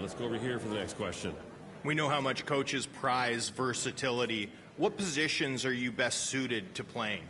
let's go over here for the next question. We know how much coaches prize versatility. What positions are you best suited to playing?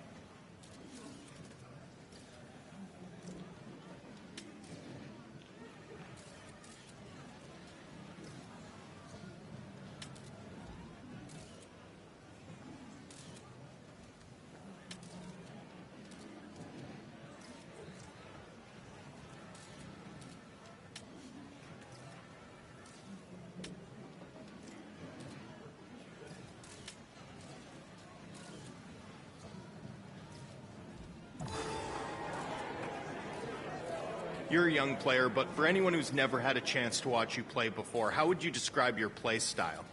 You're a young player, but for anyone who's never had a chance to watch you play before, how would you describe your play style?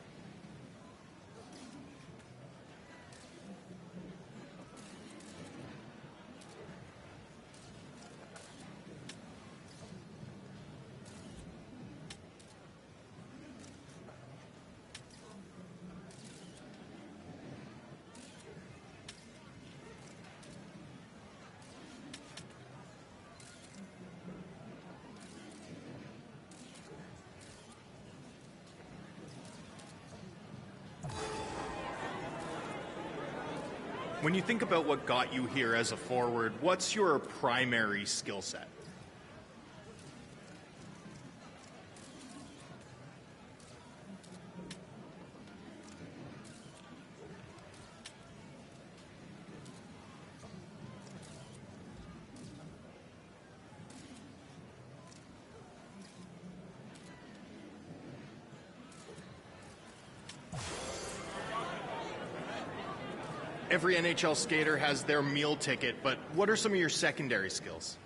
When you think about what got you here as a forward, what's your primary skill set? Every NHL skater has their meal ticket, but what are some of your secondary skills?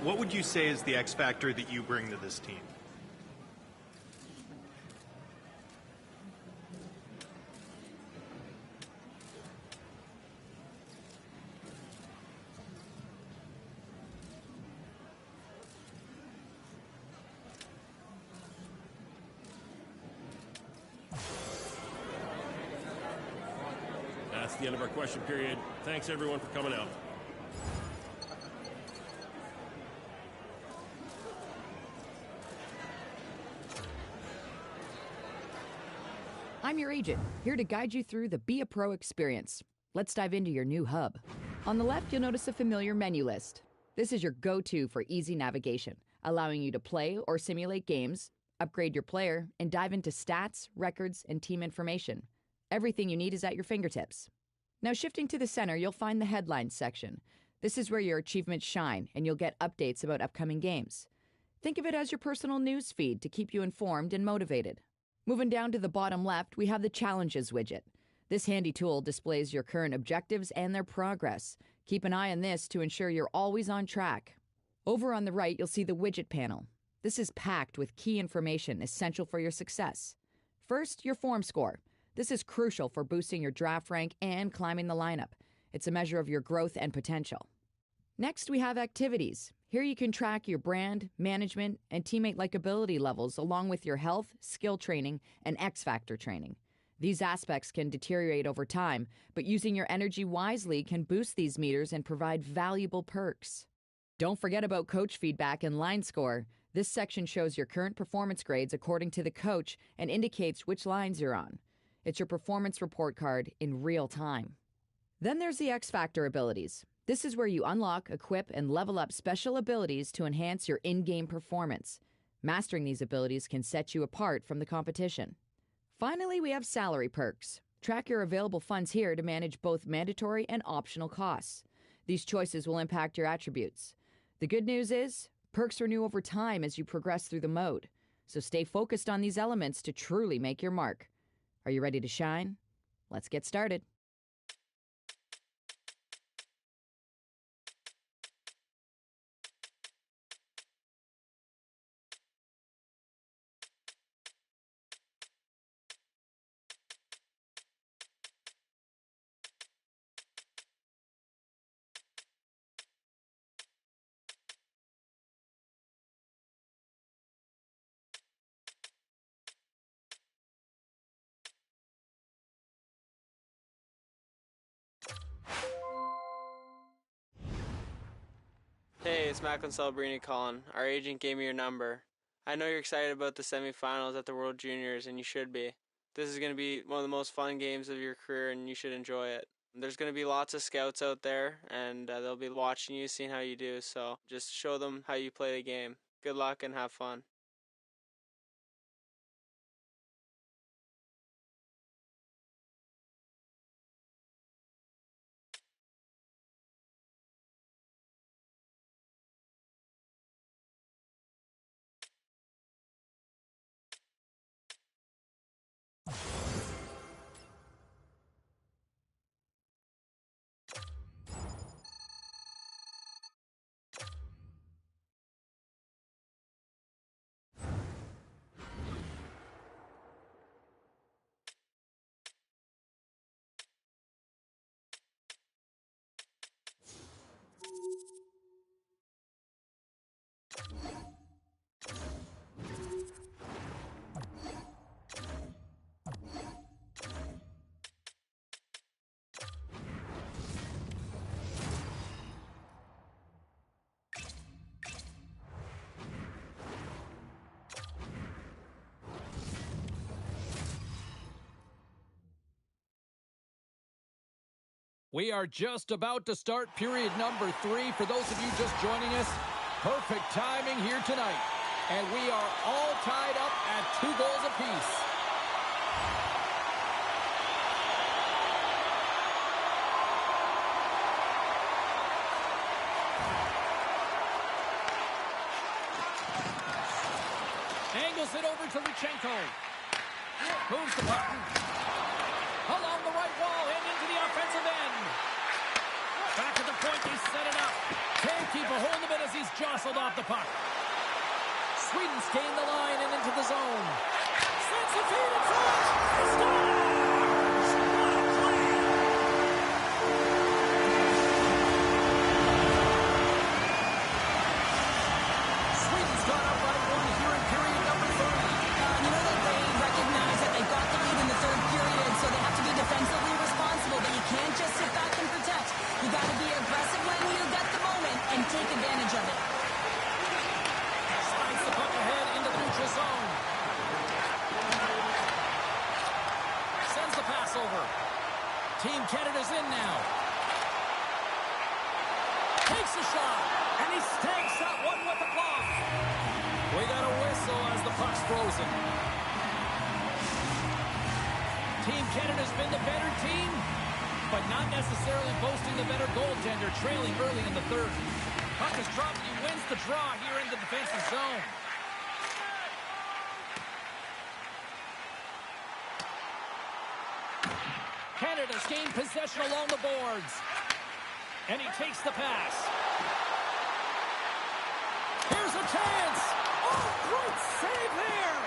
What would you say is the X factor that you bring to this team? That's the end of our question period. Thanks, everyone, for coming out. I'm your agent, here to guide you through the Be a Pro experience. Let's dive into your new hub. On the left, you'll notice a familiar menu list. This is your go-to for easy navigation, allowing you to play or simulate games, upgrade your player, and dive into stats, records, and team information. Everything you need is at your fingertips. Now shifting to the center, you'll find the headlines section. This is where your achievements shine, and you'll get updates about upcoming games. Think of it as your personal news feed to keep you informed and motivated. Moving down to the bottom left, we have the Challenges widget. This handy tool displays your current objectives and their progress. Keep an eye on this to ensure you're always on track. Over on the right, you'll see the widget panel. This is packed with key information essential for your success. First, your form score. This is crucial for boosting your draft rank and climbing the lineup. It's a measure of your growth and potential. Next, we have activities. Here you can track your brand, management, and teammate likability levels along with your health, skill training, and X-Factor training. These aspects can deteriorate over time, but using your energy wisely can boost these meters and provide valuable perks. Don't forget about coach feedback and line score. This section shows your current performance grades according to the coach and indicates which lines you're on. It's your performance report card in real time. Then there's the X-Factor abilities. This is where you unlock, equip, and level up special abilities to enhance your in-game performance. Mastering these abilities can set you apart from the competition. Finally, we have salary perks. Track your available funds here to manage both mandatory and optional costs. These choices will impact your attributes. The good news is, perks renew over time as you progress through the mode. So stay focused on these elements to truly make your mark. Are you ready to shine? Let's get started. Hey, it's Macklin Celebrini calling. Our agent gave me your number. I know you're excited about the semifinals at the World Juniors, and you should be. This is going to be one of the most fun games of your career, and you should enjoy it. There's going to be lots of scouts out there, and they'll be watching you, seeing how you do, so just show them how you play the game. Good luck and have fun. We are just about to start period number 3. For those of you just joining us, perfect timing here tonight. And we are all tied up at 2 goals apiece. Angles it over to Luchenko. Moves the puck along the right wall and into the offensive end. Back at the point, they set it up. Can't keep a hold of it as he's jostled off the puck. Sweden's gained the line and into the zone. Sends the feed in front. He scores! What a play! Sweden's gone up by 1 here in period number 3. They recognize that they've got the lead in the third period, so they have to be defensively responsible, but you can't just sit back and protect. You got to be aggressive when you get the moment and take advantage of it. Slides the puck ahead into the neutral zone. Sends the pass over. Team Canada's in now. Takes a shot, and he stakes that one with the block. We got a whistle as the puck's frozen. Team Canada's been the better team, but not necessarily boasting the better goaltender, trailing early in the third. Puck is dropped, and he wins the draw here in the defensive zone. Canada's gained possession along the boards, and he takes the pass. Here's a chance! Oh, great save there!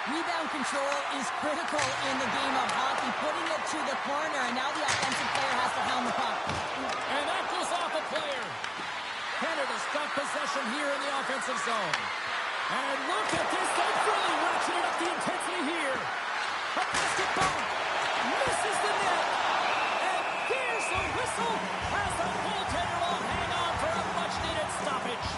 Rebound control is critical in the game of hockey, putting it to the corner, and now the offensive player has to hound the puck. And that goes off a player. Canada's got possession here in the offensive zone. And look at this, they've really ratcheted up the intensity here. A basket bump, misses the net. And there's the whistle as the goaltender will hang on for a much-needed stoppage.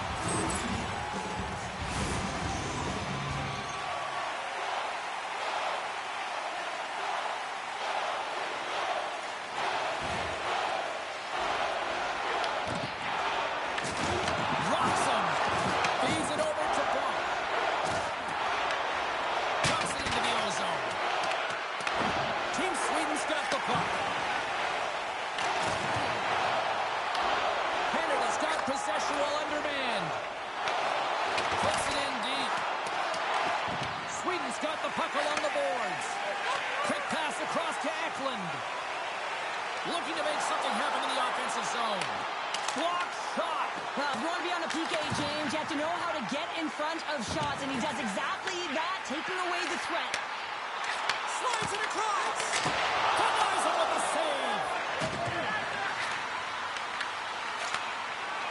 Looking to make something happen in the offensive zone. Block shot. Well, if you want to be on a PK, James, you have to know how to get in front of shots, and he does exactly that, taking away the threat. Slides it across. Denies him with the save.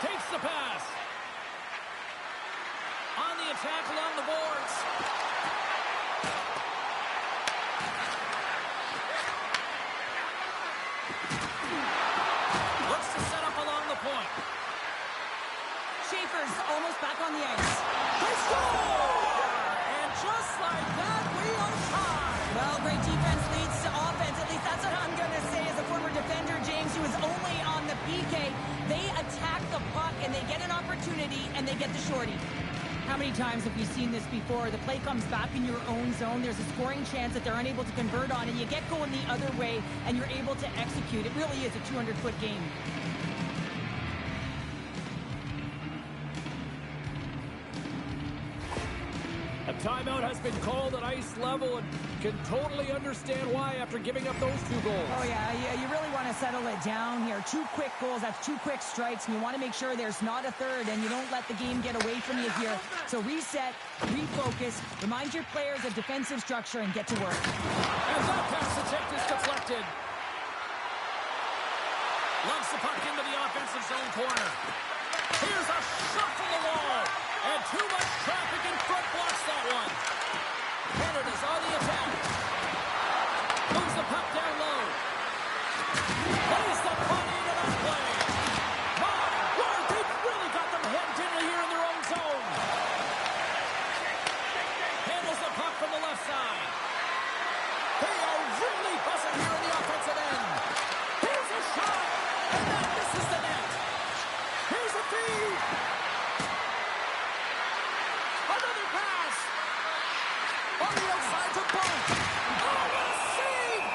Takes the pass. On the attack along the boards. is almost back on the ice. They score! And just like that, we are tied. Well, great defense leads to offense. At least that's what I'm going to say as a former defender, James, who was only on the PK. They attack the puck, and they get an opportunity, and they get the shorty. How many times have we seen this before? The play comes back in your own zone. There's a scoring chance that they're unable to convert on, and you get going the other way, and you're able to execute. It really is a 200-foot game. A timeout has been called at ice level, and can totally understand why after giving up those 2 goals. Oh, yeah, you really want to settle it down here. 2 quick goals, that's 2 quick strikes, and you want to make sure there's not a third, and you don't let the game get away from you here. So reset, refocus, remind your players of defensive structure, and get to work. And that pass attempt is deflected. Lumps the puck into the offensive zone corner. Here's a shot from the wall. And too much traffic in front blocks that one. Canada's on the attack. Moves the puck down low. Plays the puck into that play. My word, they've really got them hemmed in here in their own zone. Handles the puck from the left side. They are really buzzing here in the offensive end. Here's a shot. And that misses the net. Here's a feed. Another pass. On the outside to Bunk. Oh, what a save!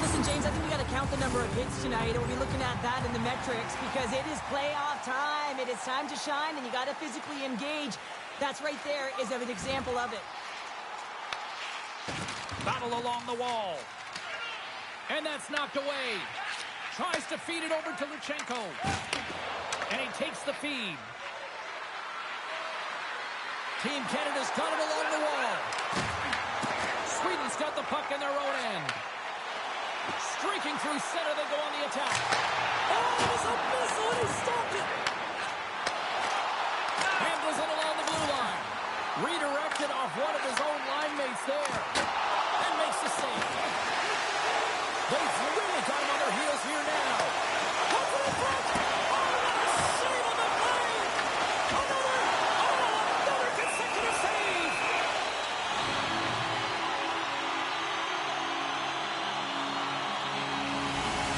Listen, James, I think we got to count the number of hits tonight, and we'll be looking at that in the metrics because it is playoff time. It is time to shine, and you got to physically engage. That's right there is an example of it. Battle along the wall. And that's knocked away. Tries to feed it over to Luchenko. And he takes the feed. Team Canada's got it along the wall. Sweden's got the puck in their own end. Streaking through center, they go on the attack. Oh, it was a missile, and he stopped it. Handles it along the blue line. Redirected off one of his own line mates there. And makes the save. They've really got him on their heels here now. Up to the front. Oh, what a save on the play. Another consecutive save.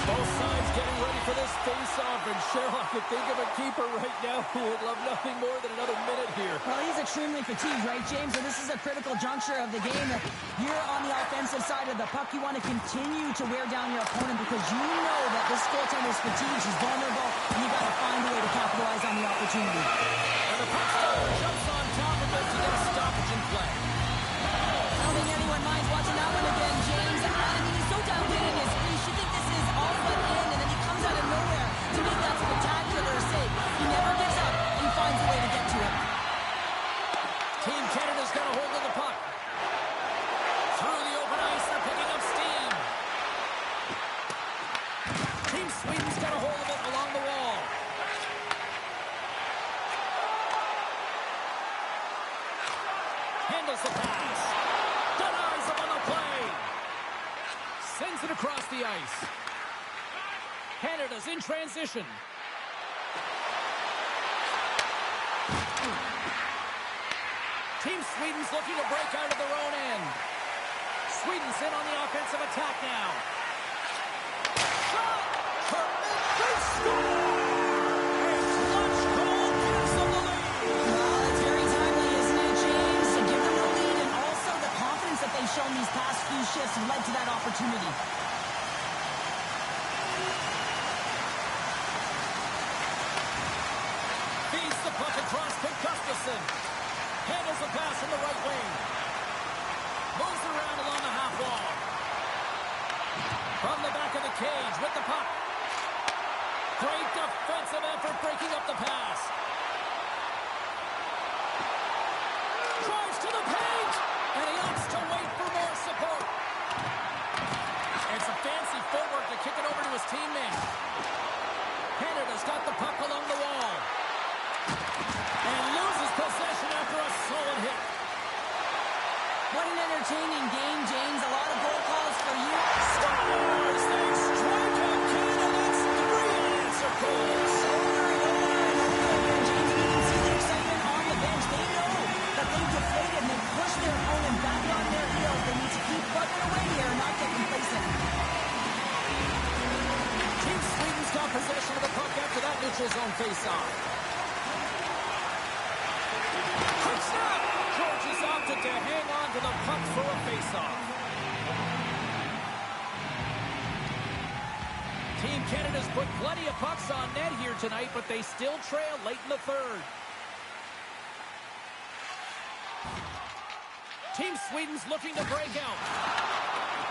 Both sides getting ready for this face-off, and Cheryl, I could think of a keeper right now who would love nothing more than another minute here. Well, he's extremely fatigued, right, James? And this is a critical juncture of the game. You're on the offensive side of the puck. You want to continue to wear down your opponent because you know that this goaltender's fatigued. He's vulnerable, and you got to find a way to capitalize on the opportunity. And the puck jumps on top of it to get a stoppage in play. I don't think anyone minds watching that one again, James. I mean, he's so down in his face. You think this is all but in, and then he comes out of nowhere to make that spectacular save. He never gives up. He finds a way to get to it. Team Canada's got a hold of the puck. Through the open ice, they're picking up steam. Team Sweden's got a hold of it along the wall. Handles the pass. Denies him on the play. Sends it across the ice. Canada's in transition. Team Sweden's looking to break out of their own end. Sweden's in on the offensive attack now. Shot! They score! And Clutch Goal gives them the lead. Well, it's very timely, isn't it, James? To give them the lead and also the confidence that they've shown these past few shifts led to that opportunity. Feeds the puck across to Gustafsson. Handles the pass in the right wing. Moves around along the half wall. From the back of the cage with the puck. Great defensive effort breaking up the pass. Drives to the paint. And he opts to wait for more support. And some fancy footwork to kick it over to his teammate. Canada's got the puck along the wall. And loses possession after a solid hit. What an entertaining game, James. A lot of goal calls for you. Scores! They strike out Canada. That's 3-1. neutral zone faceoff. Quick snap! George has opted to hang on to the puck for a faceoff. Team Canada's put plenty of pucks on net here tonight, but they still trail late in the third. Team Sweden's looking to break out.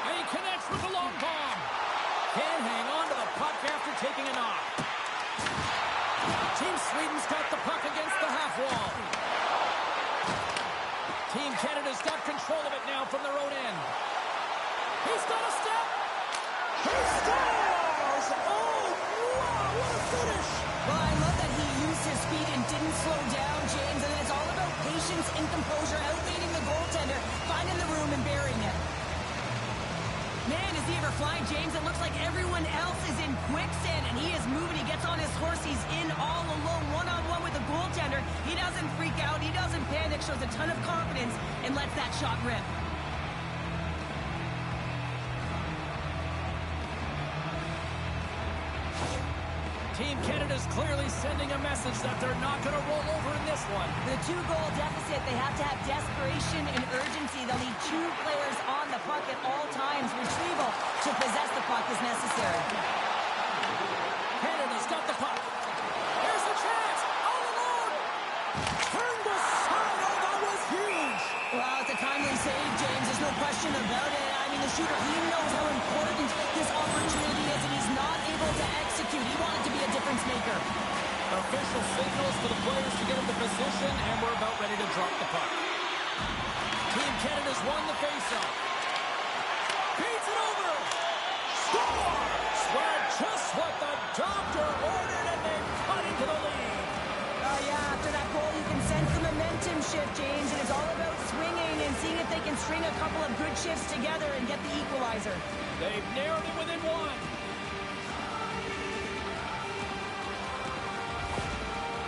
And he connects with the long bomb. Can't hang on to the puck after taking a knock. Team Sweden's got the puck against the half wall. Team Canada's got control of it now from their own end. He's got a step. He scores! Oh, wow, what a finish! Well, I love that he used his speed and didn't slow down, James. And then it's all about patience and composure, outweighing the goaltender, finding the room and burying it. Man, is he ever flying, James? It looks like everyone else is in quicksand, and he is moving. He gets on his horse. He's in all alone, one-on-one with the goaltender. He doesn't freak out. He doesn't panic. Shows a ton of confidence and lets that shot rip. Team Canada's clearly sending a message that they're not going to roll over in this one. The two-goal deficit, they have to have desperation and urgency. They'll need two players on the puck at all times. Retrieval to possess the puck is necessary. Canada's got the puck. Here's the chance. All alone. Turned aside. Oh, that was huge. Well, it's a timely save, James. There's no question about it. I mean, the shooter, he knows how important this opportunity is, and he's not able to execute. He wanted to be a difference maker. Official signals for the players to get into position, and we're about ready to drop the puck. Team Canada's won the faceoff. Beats it over. Score! Swear just what the doctor ordered, and they cut into the lead. Yeah, after that goal, you can sense the momentum shift, James, and it's all about swinging and seeing if they can string a couple of good shifts together and get the equalizer. They've narrowed it within one.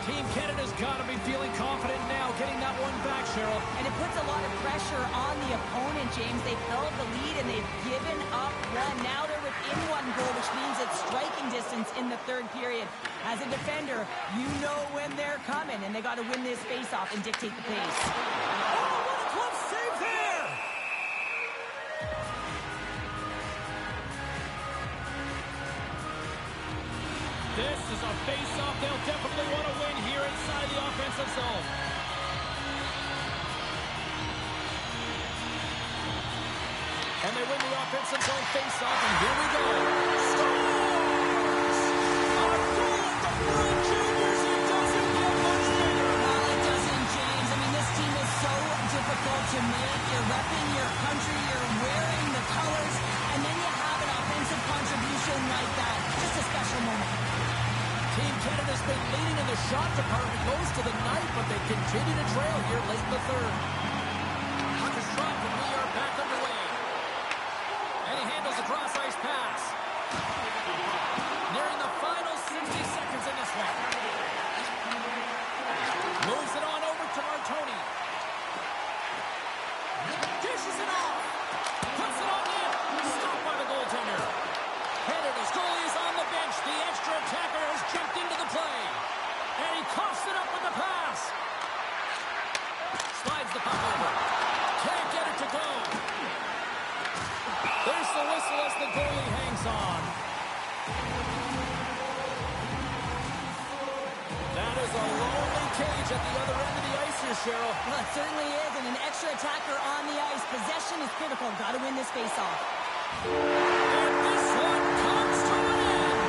Team Canada's got to be feeling confident now, getting that one back, Cheryl. And it puts a lot of pressure on the opponent, James. They've held the lead and they've given up one. Now they're within one goal, which means it's striking distance in the third period. As a defender, you know when they're coming, and they got to win this face-off and dictate the pace. Oh, what a close save there! This is a face-off they'll definitely want to win here inside the offensive zone. And they win the offensive zone face-off, and here we go. Scores! A goal at the World Juniors. It doesn't get much bigger. Well, it doesn't, James. I mean, this team is so difficult to make. You're repping your country, you're wearing the colors, and then you have an offensive contribution like that. Just a special moment. Team Canada's been leading in the shot department most of the night, but they continue to trail here late in the third. Puck is dropped, and we are back underway. And he handles a cross-ice pass. Nearing the final 60 seconds in this one. Moves it on over to Martoni. Dishes it off. Puts it on net. Stopped by the goaltender. Canada's goalie is on the bench. The extra attacker has jumped into the play. And he coughs it up with the pass. Slides the puck over. Can't get it to go. There's the whistle as the goalie hangs on. That is a lonely cage at the other end of the ice here, Cheryl. Well, it certainly is, and an extra attacker on the ice. Possession is critical. Got to win this face-off. And this one comes to an end.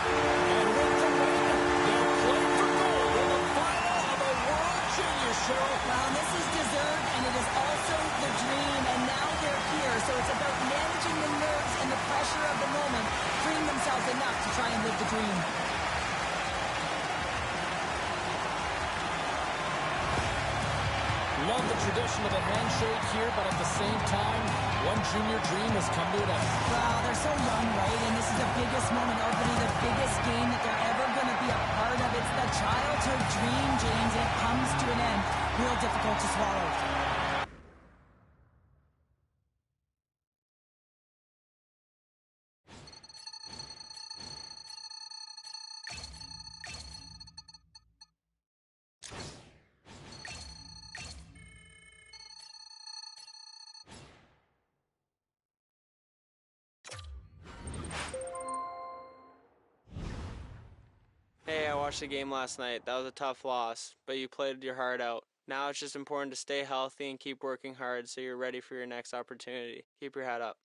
And with the win, they'll play for gold in the final of the World Juniors, Cheryl. Well, this is deserved, and it is also the dream, and now they're here. So it's about managing the nerves and the pressure of the moment, freeing themselves enough to try and live the dream. Love the tradition of a handshake here, but at the same time, one junior dream has come to an end. Well, they're so young, right? And this is the biggest moment, arguably the biggest game that they're ever going to be a part of. It's the childhood dream, James, and it comes to an end. Real difficult to swallow. watched the game last night. That was a tough loss, but you played your heart out. Now it's just important to stay healthy and keep working hard so you're ready for your next opportunity. Keep your head up.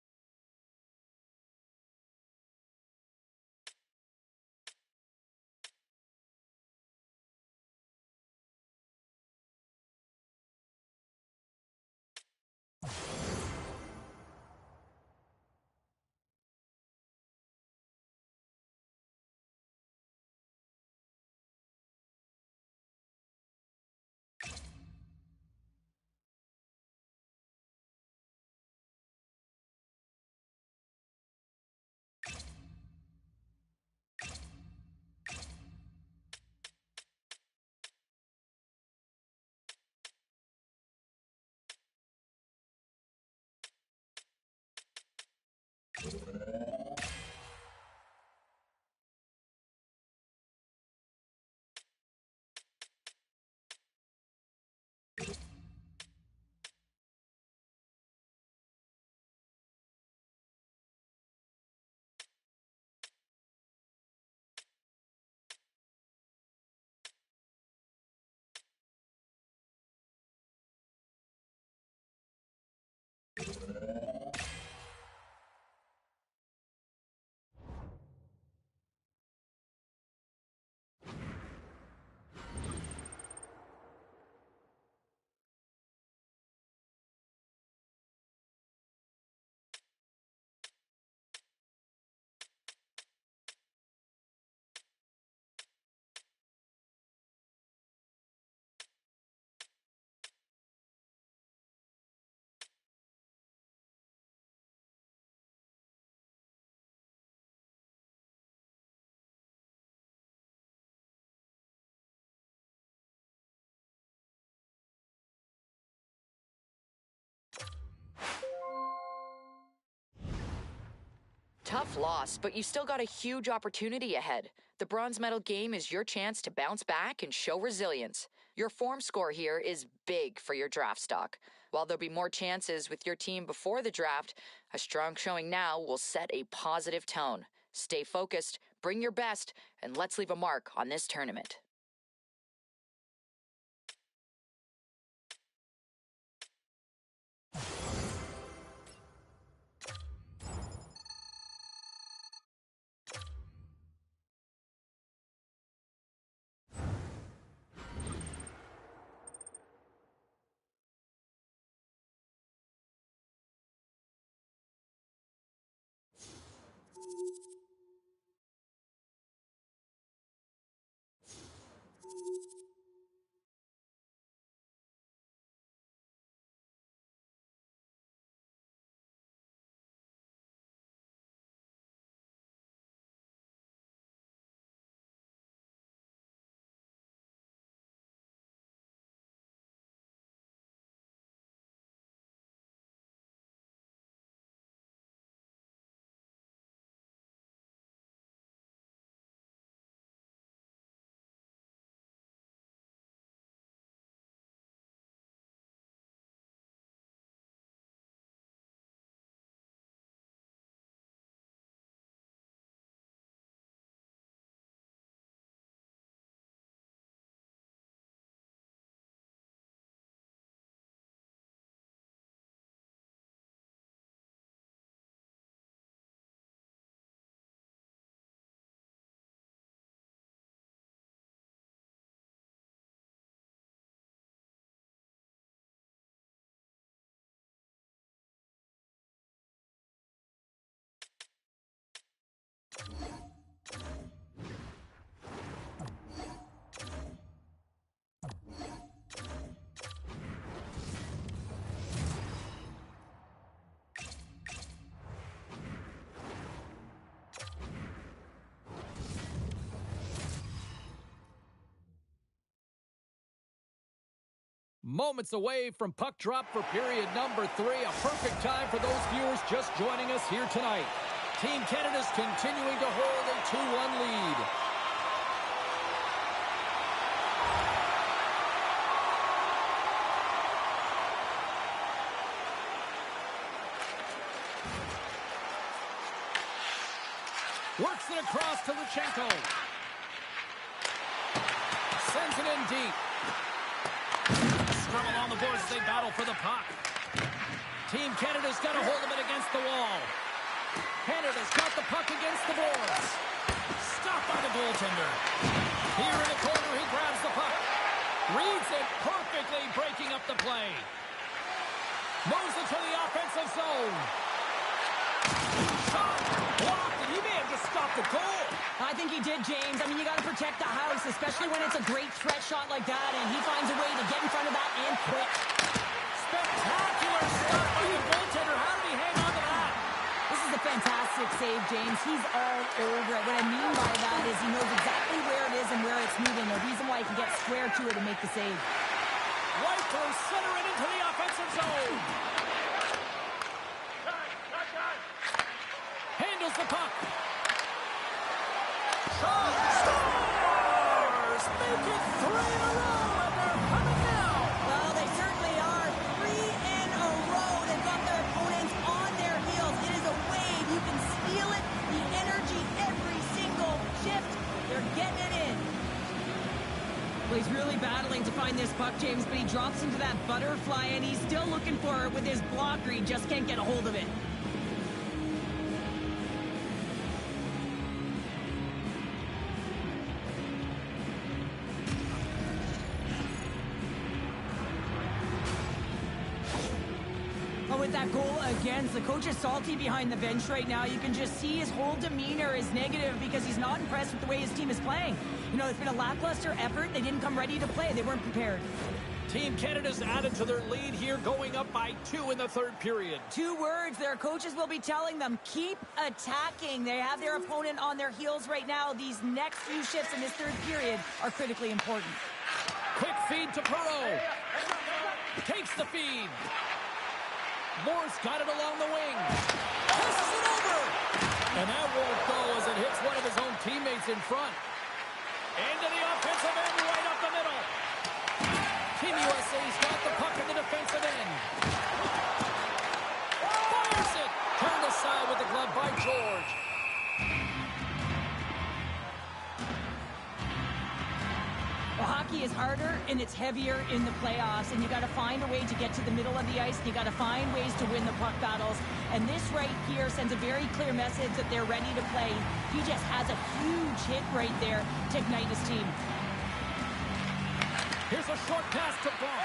Tough loss, but you still got a huge opportunity ahead. The bronze medal game is your chance to bounce back and show resilience. Your form score here is big for your draft stock. While there'll be more chances with your team before the draft, a strong showing now will set a positive tone. Stay focused, bring your best, and let's leave a mark on this tournament. Moments away from puck drop for period number 3. A perfect time for those viewers just joining us here tonight. Team Canada's continuing to hold a 2-1 lead. Works it across to Luchenko. Sends it in deep. Scrum along the boards as they battle for the puck. Team Canada's got a hold of it against the wall. Canada's got the puck against the boards. Stopped by the goaltender. Here in the corner, he grabs the puck. Reads it perfectly, breaking up the play. Moves it to the offensive zone. Shot blocked, and he may have just stopped the goal. I think he did, James. I mean, you got to protect the house, especially when it's a great threat shot like that, and he finds a way to get in front of that and quick. Spectacular stuff by the goaltender. How did he hang on to that? This is a fantastic save, James. He's all over it. What I mean by that is he knows exactly where it is and where it's moving. The reason why he can get square to it and make the save. Right through center and into the offensive zone. Handles the puck. Shot. Scores! Make it 3 in a row, and they're coming now. Well, they certainly are. 3 in a row. They've got their opponents on their heels. It is a wave. You can feel it. The energy every single shift. They're getting it in. Well, he's really battling to find this puck, James, but he drops into that butterfly, and he's still looking for it with his blocker. He just can't get a hold of it. With that goal against, the coach is salty behind the bench right now. You can just see his whole demeanor is negative because he's not impressed with the way his team is playing. You know, it's been a lackluster effort. They didn't come ready to play. They weren't prepared. Team Canada's added to their lead here, going up by 2 in the third period. 2 words their coaches will be telling them: keep attacking. They have their opponent on their heels right now. These next few shifts in this third period are critically important. Quick feed to Perreault. Takes the feed. Moore's got it along the wing. Passes it over. And that won't go as it hits one of his own teammates in front. Into the offensive end, right up the middle. Team USA's got the puck in the defensive end. Fires it. Turned aside with the glove by George. Well, hockey is harder and it's heavier in the playoffs, and you got to find a way to get to the middle of the ice. You got to find ways to win the puck battles, and this right here sends a very clear message that they're ready to play. He just has a huge hit right there to ignite his team. Here's a short pass to Bronx.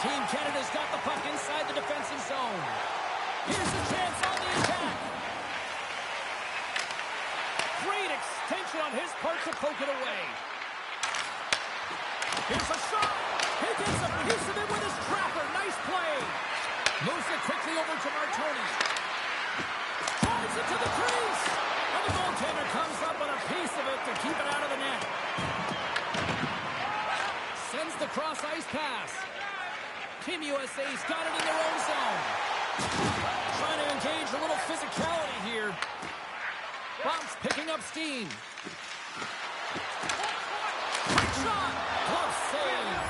Team Canada's got the puck inside the defensive zone. Here's a chance on the attack. Great extension on his part to poke it away. Here's a shot. He gets a piece of it with his trapper. Nice play. Moves it quickly over to Martoni. Drives it to the crease. And the goaltender comes up with a piece of it to keep it out of the net. Sends the cross-ice pass. Team USA's got it in their own zone. Trying to engage a little physicality here. Bombs picking up steam. Quick shot. Glove save.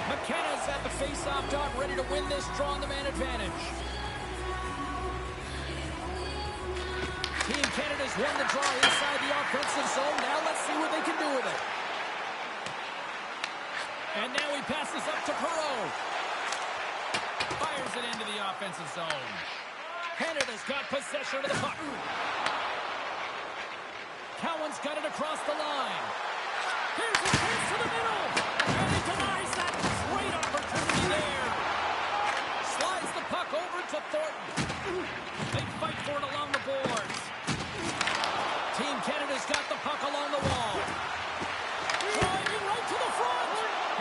McKenna's at the face-off dot, ready to win this draw on the man advantage. Team Canada's won the draw inside the offensive zone. Now let's see what they can do with it. And now he passes up to Perreault. Fires it into the offensive zone. Canada's got possession of the puck. Cowan's got it across the line. Here's a chance to the middle. And he denies that great opportunity there. Slides the puck over to Thornton. They fight for it along the boards. Team Canada's got the puck along the wall. Driving right to the front.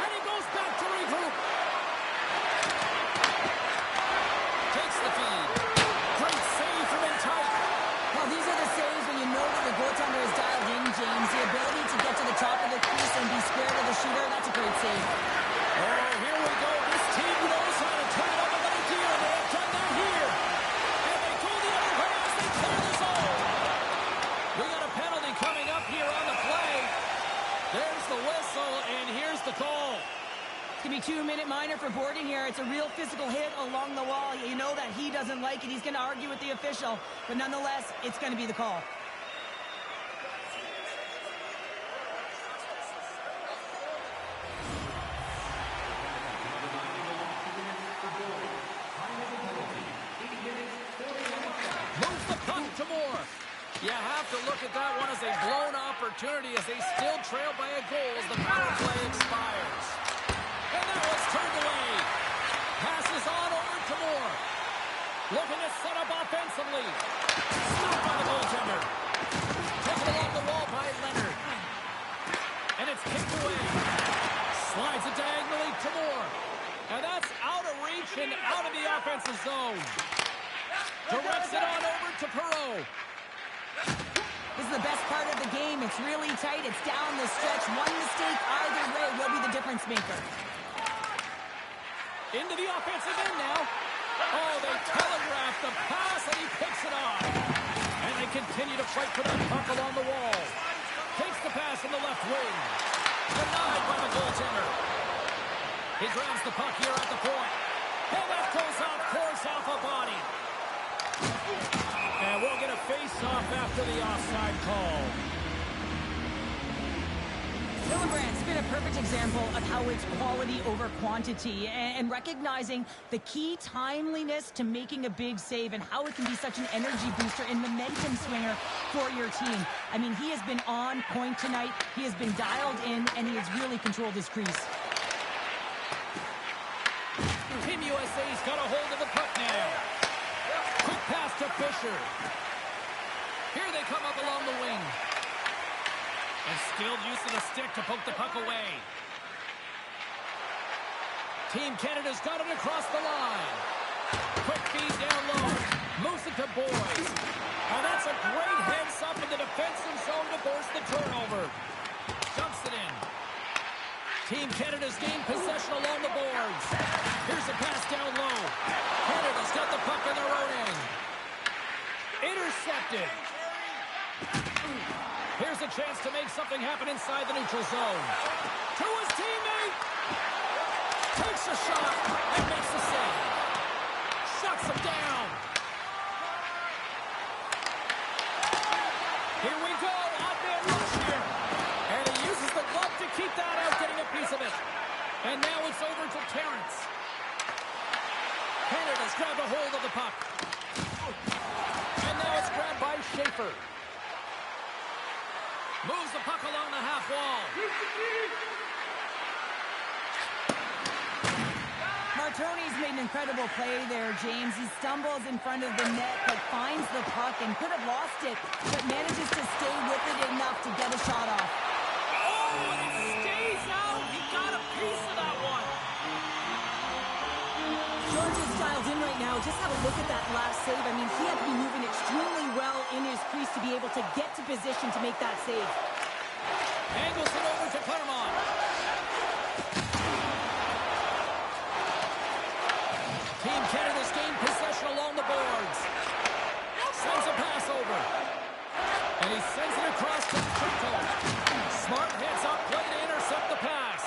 And he goes back to regroup. Takes the feed. Great save from in tight. Well, these are the saves when you know that the goaltender is dialed in, James. The ability to get to the top of the crease and be square to the shooter, that's It's going to be 2-minute minor for boarding here. It's a real physical hit along the wall. You know that he doesn't like it. He's going to argue with the official. But nonetheless, it's going to be the call. Moves the puck to Moore. You have to look at that one as a blown opportunity as they still trail by a goal as the power play expires. And that was turned away. Passes on over to Moore. Looking to set up offensively. Stopped by the goaltender. Taken along the wall by Leonard. And it's kicked away. Slides it diagonally to Moore. And that's out of reach and out of the offensive zone. Directs it on over to Perreault. This is the best part of the game. It's really tight. It's down the stretch. One mistake either way will be the difference maker. Into the offensive end now. Oh, they telegraph the pass, and he picks it off. And they continue to fight for that puck along the wall. Takes the pass in the left wing. Denied by the goaltender. He grabs the puck here at the point. And that goes off course off a body. And we'll get a face-off after the offside call. Hillebrandt's been a perfect example of how it's quality over quantity and recognizing the key timeliness to making a big save and how it can be such an energy booster and momentum swinger for your team. I mean, he has been on point tonight. He has been dialed in, and he has really controlled his crease. Team USA's got a hold of the puck now. Quick pass to Fisher. Here they come up along the wing. And skilled use of the stick to poke the puck away. Team Canada's got it across the line. Quick feed down low. Moves it to Boys. And that's a great heads up in the defensive zone to force the turnover. Dumps it in. Team Canada's gained possession along the boards. Here's a pass down low. Canada's got the puck in their own end. Intercepted. Here's a chance to make something happen inside the neutral zone. To his teammate. Takes a shot and makes the save. Shuts him down. Here we go. Odd man rush here. And he uses the glove to keep that out, getting a piece of it. And now it's over to Terrence. Canada's grabbed a hold of the puck. And now it's grabbed by Schaefer. Moves the puck along the half wall. Martoni's made an incredible play there, James. He stumbles in front of the net, but finds the puck and could have lost it, but manages to stay with it enough to get a shot off. Oh, and it stays out. He got a piece of that one. George is dialed in right now. Just have a look at that last save. I mean, he had to be moving extremely well in his crease to be able to get to position to make that save. Angles it over to Claremont. Team Canada's gained possession along the boards. Sends a pass over. And he sends it across to Chico. Smart heads up play to intercept the pass.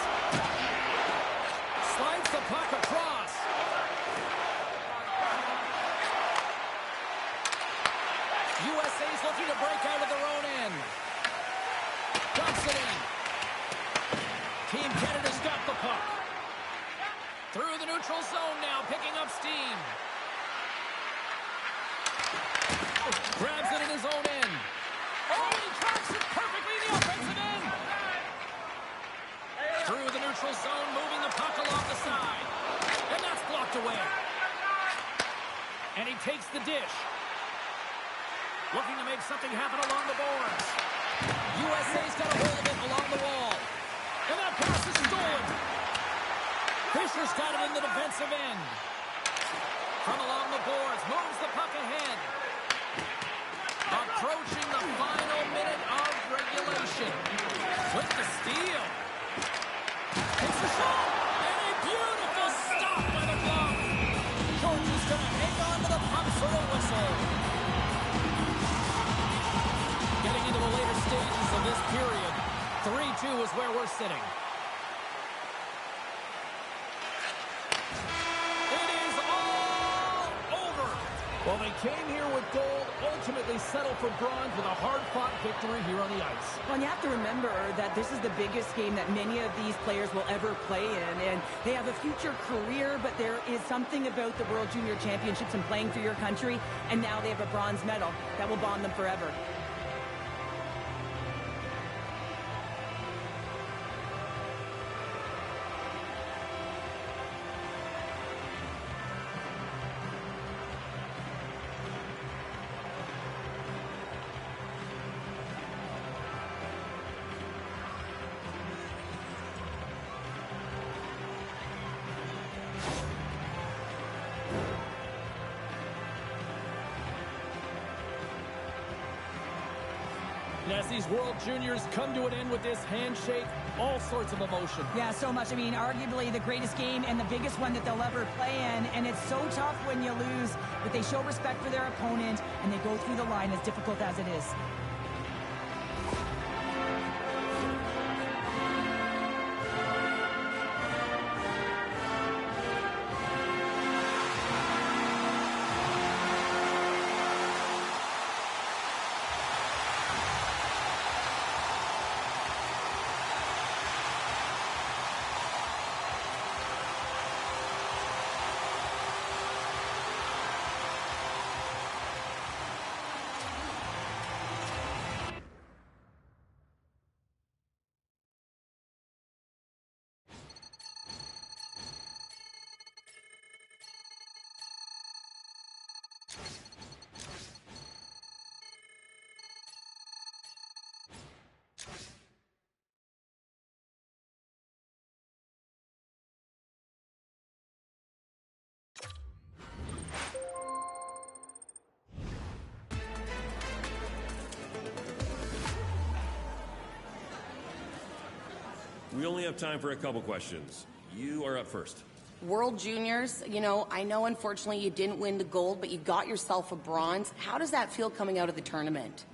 Slides the puck across. USA's looking to break out of their own end. Dumps it in. Team Canada's got the puck. Through the neutral zone now, picking up steam. Grabs it in his own end. Oh, he tracks it perfectly in the offensive end. Through the neutral zone, moving the puck along the side. And that's blocked away. And he takes the dish. Looking to make something happen along the boards. USA's got a hold of it along the wall. And that pass is stolen. Fisher's got it in the defensive end. From along the boards, moves the puck ahead. Approaching the final minute of regulation. With the steal. Takes the shot. And a beautiful stop by the glove. Jordan's going to hang on to the puck for a whistle. Getting into the later stages of this period, 3-2 is where we're sitting. Well, they came here with gold, ultimately settled for bronze with a hard-fought victory here on the ice. Well, and you have to remember that this is the biggest game that many of these players will ever play in, and they have a future career, but there is something about the World Junior Championships and playing for your country, and now they have a bronze medal that will bond them forever. And as these World Juniors come to an end with this handshake, all sorts of emotion. Yeah, so much. I mean, arguably the greatest game and the biggest one that they'll ever play in, and it's so tough when you lose, but they show respect for their opponent, and they go through the line as difficult as it is. We only have time for a couple questions. You are up first. World Juniors, you know, I know unfortunately you didn't win the gold, but you got yourself a bronze. How does that feel coming out of the tournament?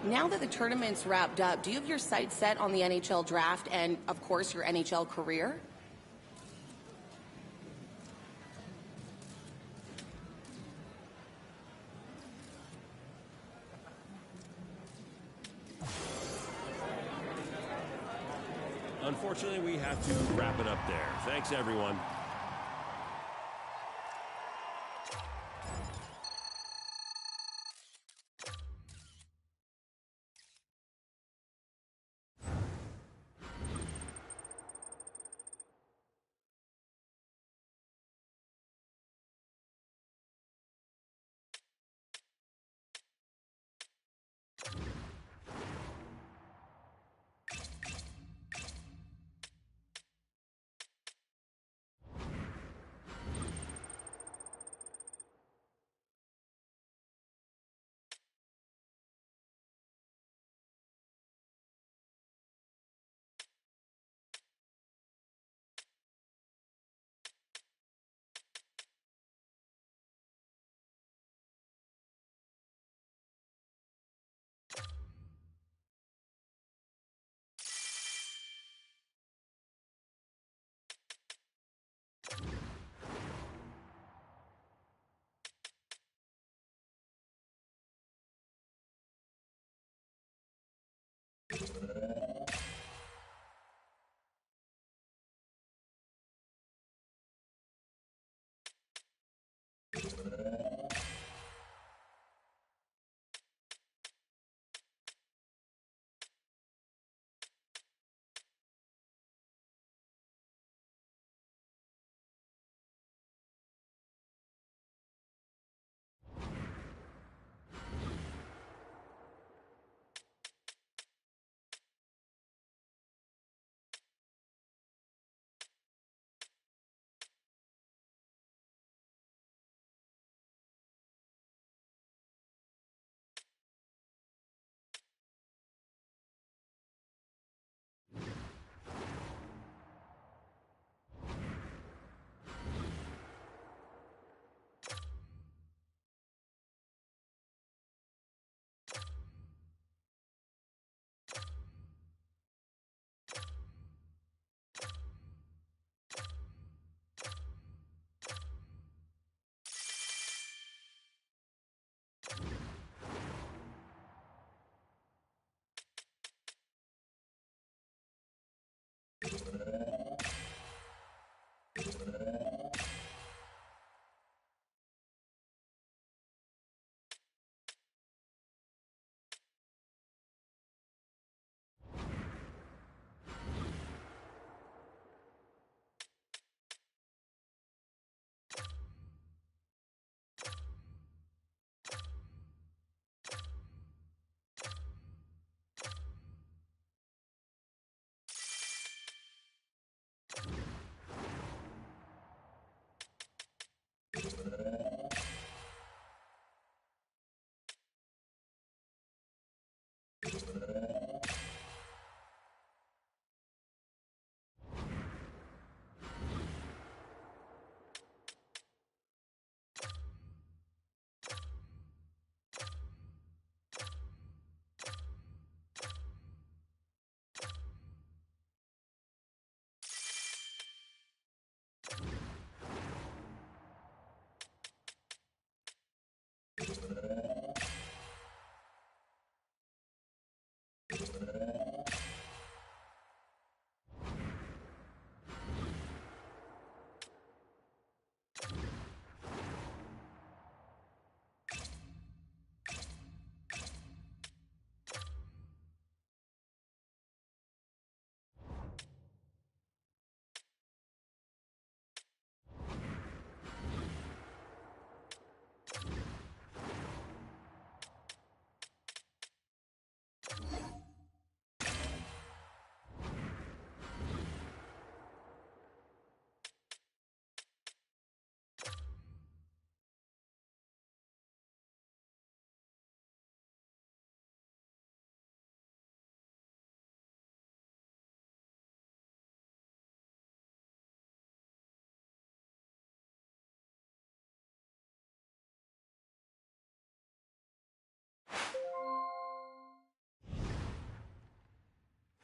Now that the tournament's wrapped up, do you have your sights set on the NHL draft and, of course, your NHL career? Unfortunately, we have to wrap it up there. Thanks, everyone.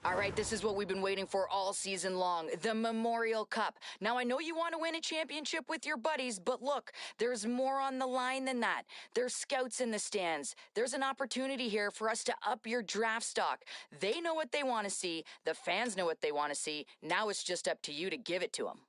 All right, this is what we've been waiting for all season long, the Memorial Cup. Now, I know you want to win a championship with your buddies, but look, there's more on the line than that. There's scouts in the stands. There's an opportunity here for us to up your draft stock. They know what they want to see. The fans know what they want to see. Now it's just up to you to give it to them.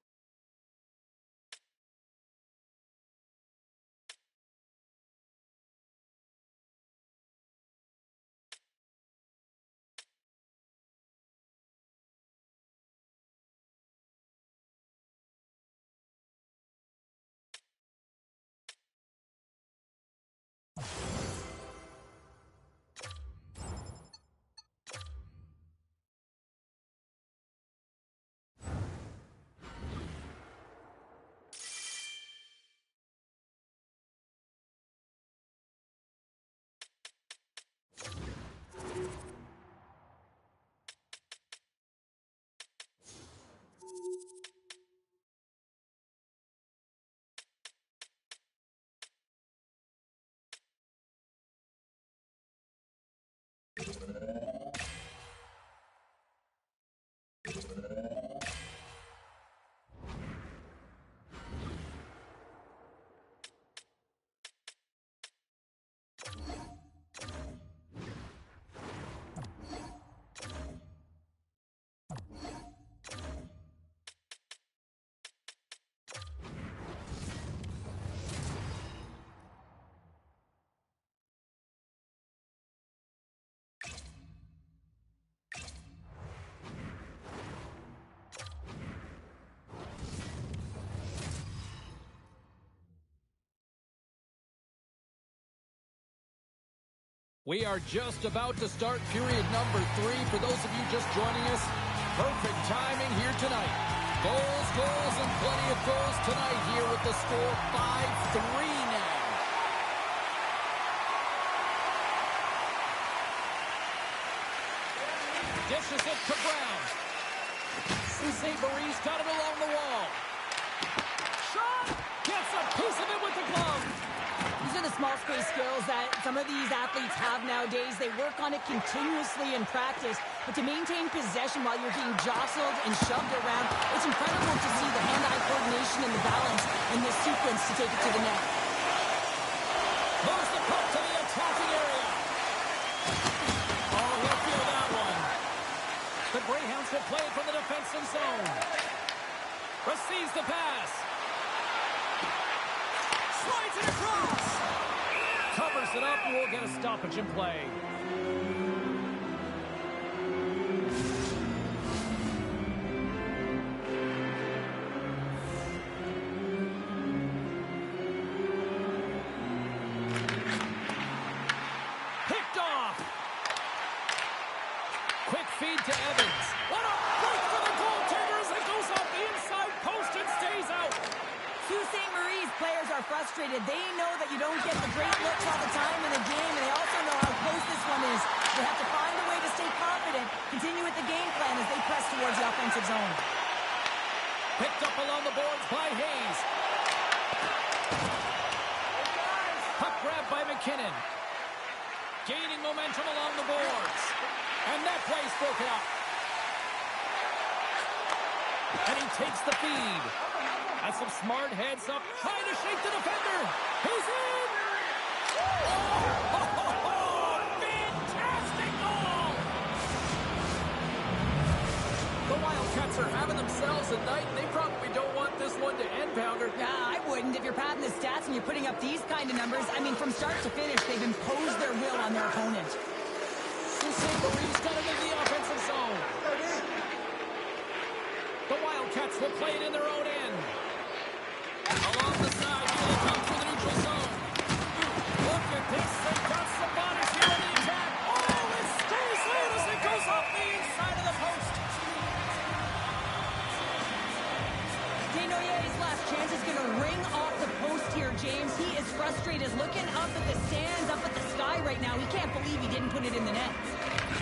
We are just about to start period number 3. For those of you just joining us, perfect timing here tonight. Goals, goals, and plenty of goals tonight here with the score 5-3 now. Dishes it to Brown. St. Marie's got it along the wall. Shot! Gets a piece of it with the glove. These are the small space skills that some of these athletes have nowadays. They work on it continuously in practice. But to maintain possession while you're being jostled and shoved around, it's incredible to see the hand-eye coordination and the balance in this sequence to take it to the net. Moves the puck to the attacking area. Oh, he'll feel that one. The Greyhounds have played from the defensive zone. Receives the pass. Slides it across. Covers it up and we'll get a stoppage in play. Picked off. Quick feed to Evans. What a break for the goaltender as it goes off the inside post and stays out. Sault Ste. Marie's players are frustrated. They know that you don't get the great looks all the time in the game, and they also know how close this one is. They have to find a way to stay confident, continue with the game plan as they press towards the offensive zone. Picked up along the boards by Hayes. Puck grabbed by McKinnon. Gaining momentum along the boards. And that play's broken up. And he takes the feed. That's some smart heads up, trying to shake the defender. He's in! Oh, fantastic goal! The Wildcats are having themselves a night, and they probably don't want this one to end, Pounder. Yeah, I wouldn't. If you're padding the stats and you're putting up these kind of numbers, I mean, from start to finish, they've imposed their will on their opponent. Sault Ste. Marie's got it in the offensive zone. The Wildcats will play it in their own end. Along the side, here they come for the neutral zone. Look at this, they've got some bodies here on the attack. Oh, it stays out as it goes off the inside of the post. Desnoyers' last chance is going to ring off the post here, James. He is frustrated, looking up at the stands, up at the sky right now. He can't believe he didn't put it in the net.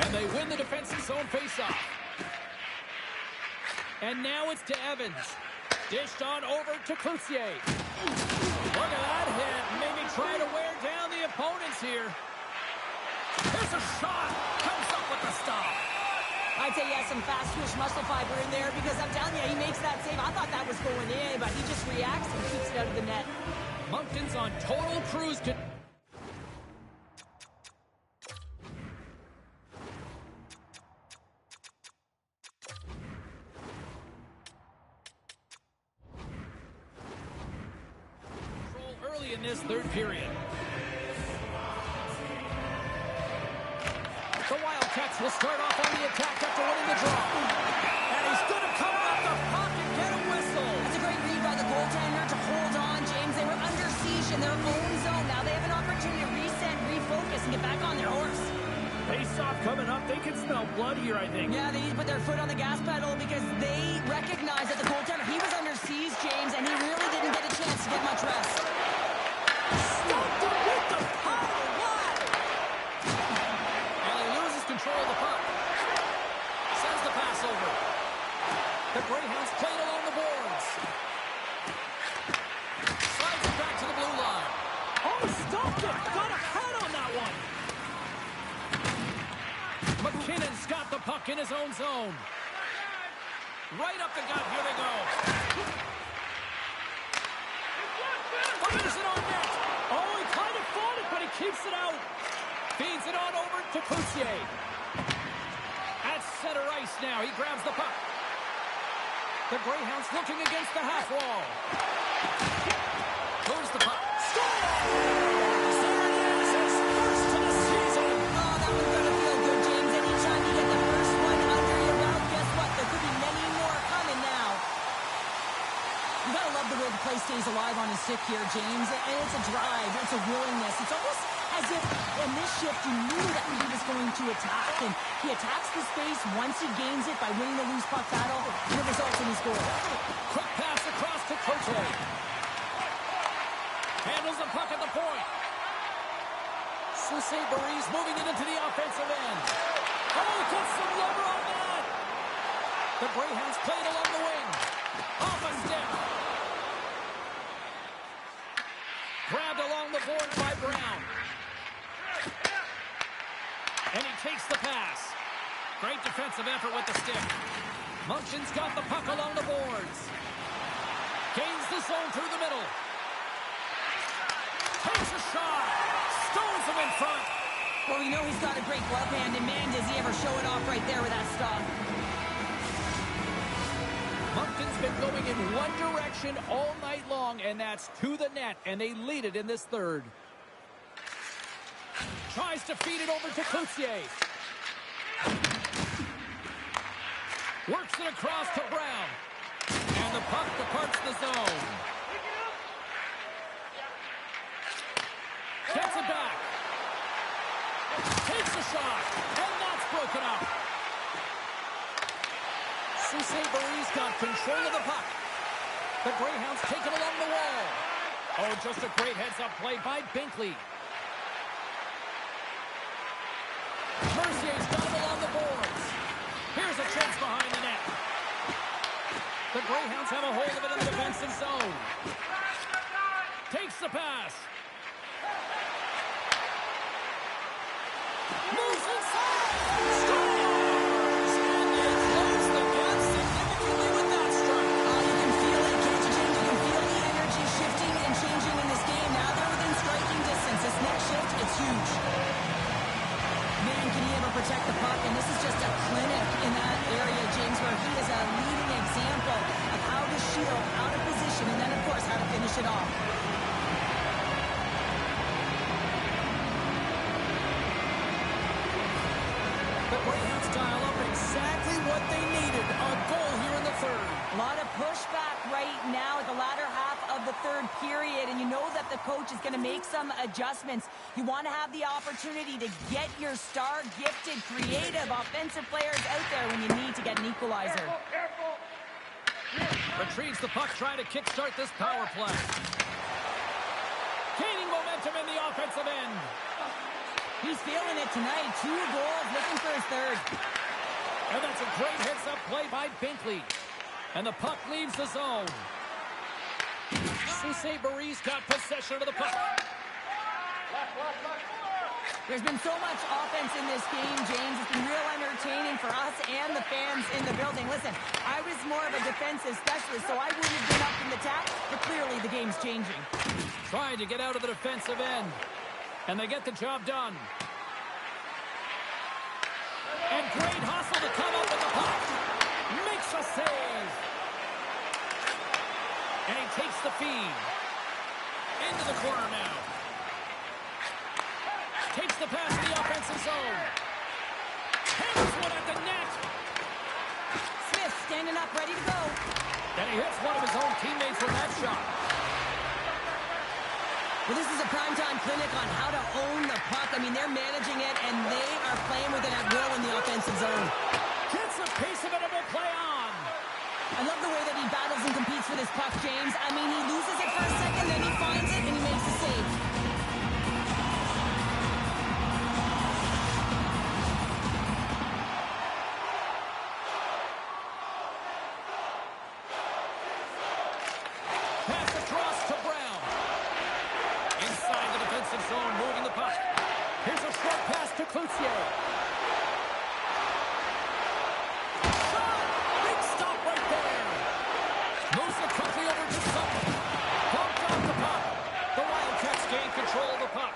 And they win the defensive zone faceoff. And now it's to Evans. Dished on over to Cloutier. Look at that hit. Maybe trying to wear down the opponents here. Here's a shot. Comes up with the stop. I'd say he has some fast twitch muscle fiber in there because I'm telling you, he makes that save. I thought that was going in, but he just reacts and keeps it out of the net. Moncton's on total cruise control. Early in this third period. The Wildcats will start off on the attack after winning the draw. And he's going to come off the puck and get a whistle. That's a great read by the goaltender to hold on, James. They were under siege in their own zone. Now they have an opportunity to reset, refocus, and get back on their horse. Face-off coming up. They can smell blood here, I think. Yeah, they need to put their foot on the gas pedal because they recognize that the goaltender, he was under siege, James, and he really didn't get a chance to get much rest. Stopped it with the power. Why? And he loses control of the puck. Sends the pass over. The Greyhounds played along the boards. Slides it back to the blue line. Oh, stopped it. Got a head on that one. McKinnon's got the puck in his own zone. Right up the gut. Here they go. Fires it on net. Oh, he kind of fought it, but he keeps it out. Feeds it on over to Coutier. At center ice now. He grabs the puck. The Greyhounds looking against the half wall. Moves the puck. Score! There it is. His first to the season. Oh, that one's going to feel good, James. Anytime you get the first one under your belt, guess what? There could be many more coming now. You got to love the way the play stays alive on his stick here, James. And it's a drive. It's a willingness. It's almost as if in this shift you knew that he was going to attack. And he attacks the space once he gains it by winning the loose puck battle. And it results in his goal. Quick pass across to Coutier. Handles the puck at the point. Soucy Barise moving it into the offensive end. Oh, got some lumber on that. The Greyhounds played along the wing. Off a step. Grabbed along the board by Brown. And he takes the pass. Great defensive effort with the stick. Moncton's got the puck along the boards. Gains the zone through the middle. Takes a shot. Stones him in front. Well, we know he's got a great glove hand, and man, does he ever show it off right there with that stop. Moncton's been going in one direction all night long, and that's to the net, and they lead it in this third. Tries to feed it over to Coutier. Works it across to Brown. And the puck departs the zone. Gets it back. Takes a shot. And that's broken up. Soucy Barise got control of the puck. The Greyhounds take it along the wall. Oh, just a great heads-up play by Binkley. Mercier's got it along the boards. Here's a chance behind the net. The Greyhounds have a hold of it in the defensive zone. Takes the pass. Moves inside. Scores! And they close the gap significantly with that strike. You can feel it, can't you, James? You can feel the energy shifting and changing in this game. Now they're within striking distance. This next shift, it's huge. Man, can he ever protect the puck? And this is just a clinic in that area, James, where he is a leading example of how to shield out of position and then, of course, how to finish it off. The Greyhounds dial up exactly what they needed. A goal here in the third. A lot of pushback right now at the latter half of the third period, and you know that the coach is going to make some adjustments. You want to have the opportunity to get your star, gifted, creative, offensive players out there when you need to get an equalizer. Retrieves the puck, trying to kickstart this power play. Gaining momentum in the offensive end. He's feeling it tonight. 2 goals, looking for his third. And that's a great heads-up play by Binkley. And the puck leaves the zone. Soucy Barise got possession of the puck. There's been so much offense in this game, James. It's been real entertaining for us and the fans in the building. Listen, I was more of a defensive specialist, so I wouldn't have been up in the tack, but clearly the game's changing. Trying to get out of the defensive end. And they get the job done. And great hustle to come up with the puck. Makes a save. And he takes the feed. Into the corner now. Takes the pass to the offensive zone. Hammers one at the net. Smith standing up, ready to go. And he hits one of his own teammates with that shot. Well, this is a primetime clinic on how to own the puck. I mean, they're managing it, and they are playing with it at will in the offensive zone. Gets a piece of it and will play on. I love the way that he battles and competes for this puck, James. I mean, he loses it for a second, then he finds it, and he makes the save. Pass across to Brown. Inside the defensive zone, moving the puck. Here's a short pass to Cloutier. Shot! Big stop right there. Moves it quickly over to Sutton. Bumped off the puck. The Wildcats gain control of the puck.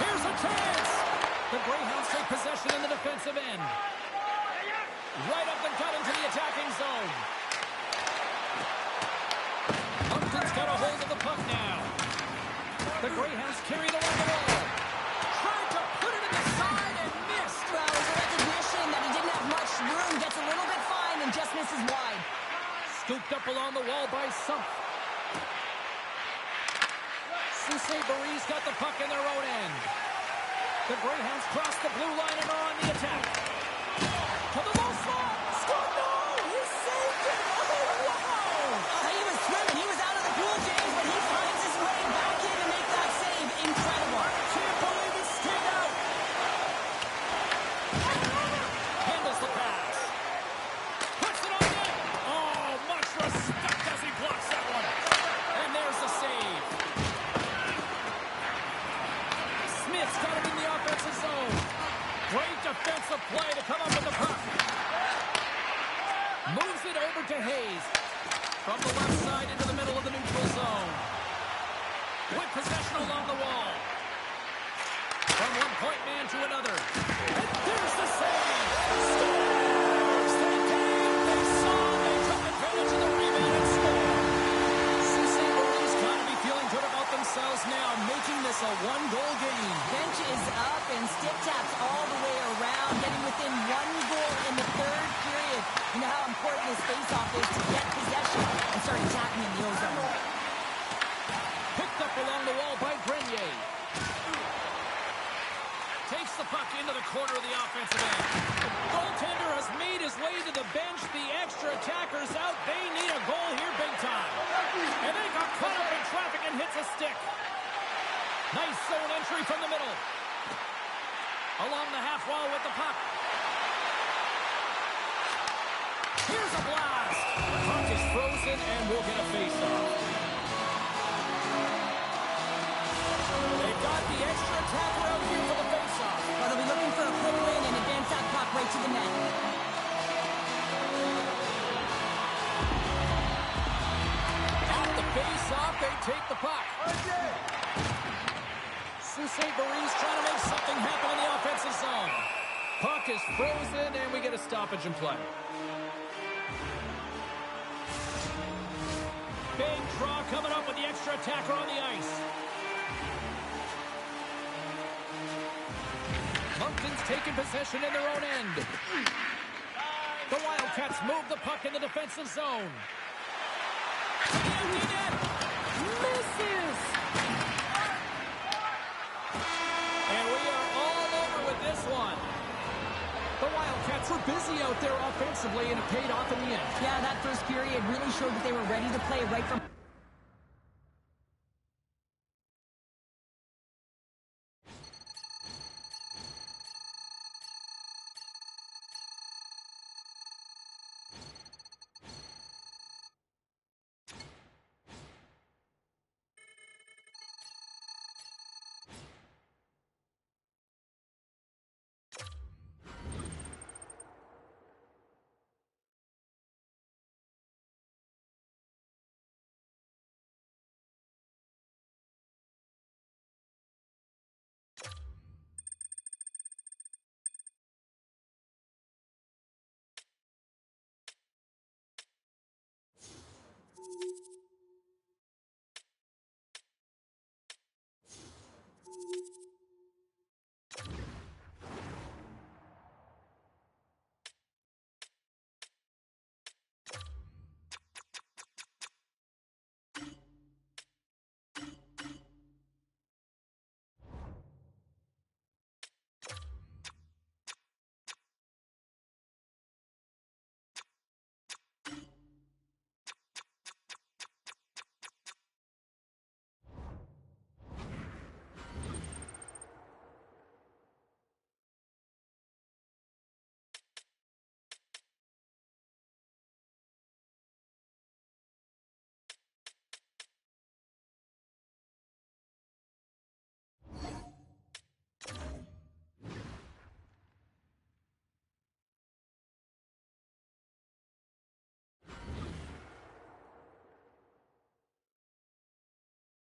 Here's a chance. The Greyhounds take possession in the defensive end. Right up and cut into the attacking zone. Moncton's got a hold of the puck now. The Greyhounds carry it along the wall. Tried to put it in the side and missed. Well, it was a recognition that he didn't have much room. Gets a little bit fine and just misses wide. Scooped up along the wall by Sump. Soucy-Barry's got the puck in their own end. The Greyhounds cross the blue line and are on the attack. To the low slot. Score! No! He saved it! Oh, wow! He was swimming. He was out of the pool, James, but he finds his way back in to make that save. Incredible. Can't believe he stayed out. Handles the pass. Puts it on net. Oh, much respect as he blocks that one. And there's the save. Smith's got it in the offensive zone. Great defensive play to come up with the puck. Moves it over to Hayes. From the left side into the middle of the neutral zone. With possession along the wall. From one point man to another. And there's the save. Scores! They came, they saw, they took advantage of the rebound and scored. Soucy-Barry's got to be feeling good about themselves now, making this a one-goal game. Bench is up and stick taps all the way around, getting within one goal in the third period. You know how important this faceoff is to get possession and start attacking in the O-zone. Picked up along the wall by Grenier. Takes the puck into the corner of the offensive end. Goaltender has made his way to the bench. The extra attackers out. They need a goal here big time. And they got caught up in traffic and hits a stick. Nice zone entry from the middle. Along the half wall with the puck. Here's a blast. The puck is frozen and we'll get a face-off. They've got the extra attacker out here for the face-off. Well, they'll be looking for a quick win and advance that puck right to the net. At the face-off, they take the puck. Soucy-Barry's trying to make something happen in the offensive zone. Puck is frozen, and we get a stoppage in play. Big draw coming up with the extra attacker on the ice. Moncton's taking possession in their own end. The Wildcats move the puck in the defensive zone. To the empty net. Misses. And we are all over with this one. The Wildcats were busy out there offensively, and it paid off in the end. Yeah, that first period really showed that they were ready to play right from...